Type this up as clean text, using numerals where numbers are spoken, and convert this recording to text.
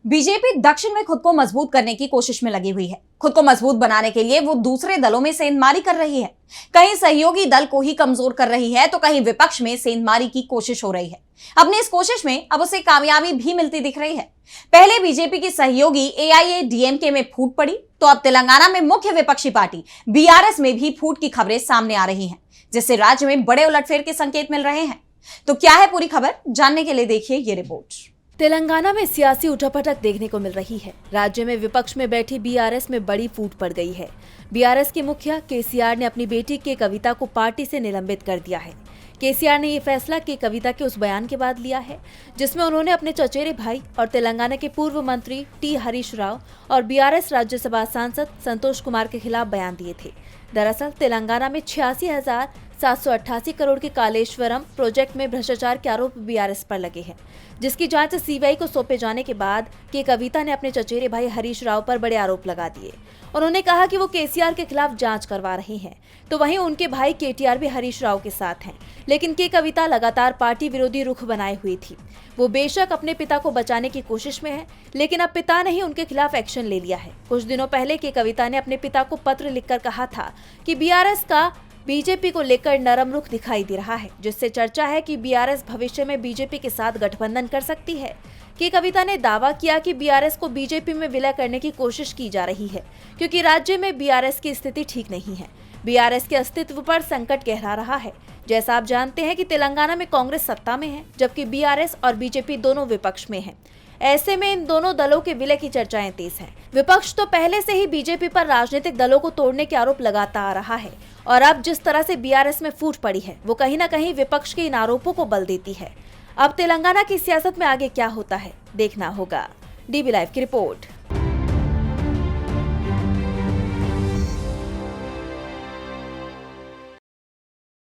BJP दक्षिण में खुद को मजबूत करने की कोशिश में लगी हुई है। खुद को मजबूत बनाने के लिए वो दूसरे दलों में सेंधमारी कर रही है। कहीं सहयोगी दल को ही कमजोर कर रही है तो कहीं विपक्ष में सेंधमारी की कोशिश हो रही है। अपनी इस कोशिश में अब उसे कामयाबी भी मिलती दिख रही है। पहले बीजेपी की सहयोगी एआईएडीएमके में फूट पड़ी तो अब तेलंगाना में मुख्य विपक्षी पार्टी बीआरएस में भी फूट की खबरें सामने आ रही हैं, जिससे राज्य में बड़े उलटफेर के संकेत मिल रहे हैं। तो क्या है पूरी खबर, जानने के लिए देखिए ये रिपोर्ट। तेलंगाना में सियासी उठापटक देखने को मिल रही है। राज्य में विपक्ष में बैठी बीआरएस में बड़ी फूट पड़ गई है। बीआरएस के मुखिया केसीआर ने अपनी बेटी के कविता को पार्टी से निलंबित कर दिया है। केसीआर ने ये फैसला के कविता के उस बयान के बाद लिया है जिसमें उन्होंने अपने चचेरे भाई और तेलंगाना के पूर्व मंत्री टी हरीश राव और बीआरएस राज्यसभा सांसद संतोष कुमार के खिलाफ बयान दिए थे। दरअसल तेलंगाना में 86,788 करोड़ के कालेश्वरम प्रोजेक्ट में भ्रष्टाचार के आरोप बीआरएस पर लगे हैं, जिसकी जांच सीबीआई को सौंपे जाने के बाद के कविता ने अपने चचेरे भाई हरीश राव पर बड़े आरोप लगा दिए। उन्होंने कहा कि वो केसीआर के खिलाफ जांच करवा रहे हैं, तो वहीं उनके भाई केटीआर भी हरीश राव के साथ हैं। लेकिन के कविता लगातार पार्टी विरोधी रुख बनाए हुई थी। वो बेशक अपने पिता को बचाने की कोशिश में है, लेकिन अब पिता ने ही उनके खिलाफ एक्शन ले लिया है। कुछ दिनों पहले के कविता ने अपने पिता को पत्र लिखकर कहा था कि बीआरएस का बीजेपी को लेकर नरम रुख दिखाई दे रहा है, जिससे चर्चा है कि बीआरएस भविष्य में बीजेपी के साथ गठबंधन कर सकती है। के कविता ने दावा किया कि बीआरएस को बीजेपी में विलय करने की कोशिश की जा रही है, क्योंकि राज्य में बीआरएस की स्थिति ठीक नहीं है। बीआरएस के अस्तित्व पर संकट गहरा रहा है। जैसा आप जानते हैं कि तेलंगाना में कांग्रेस सत्ता में है, जबकि बीआरएस और बीजेपी दोनों विपक्ष में हैं। ऐसे में इन दोनों दलों के विलय की चर्चाएं तेज हैं। विपक्ष तो पहले से ही बीजेपी पर राजनीतिक दलों को तोड़ने के आरोप लगाता आ रहा है, और अब जिस तरह से बीआरएस में फूट पड़ी है वो कहीं न कहीं विपक्ष के इन आरोपों को बल देती है। अब तेलंगाना की सियासत में आगे क्या होता है देखना होगा। डीबी लाइव की रिपोर्ट।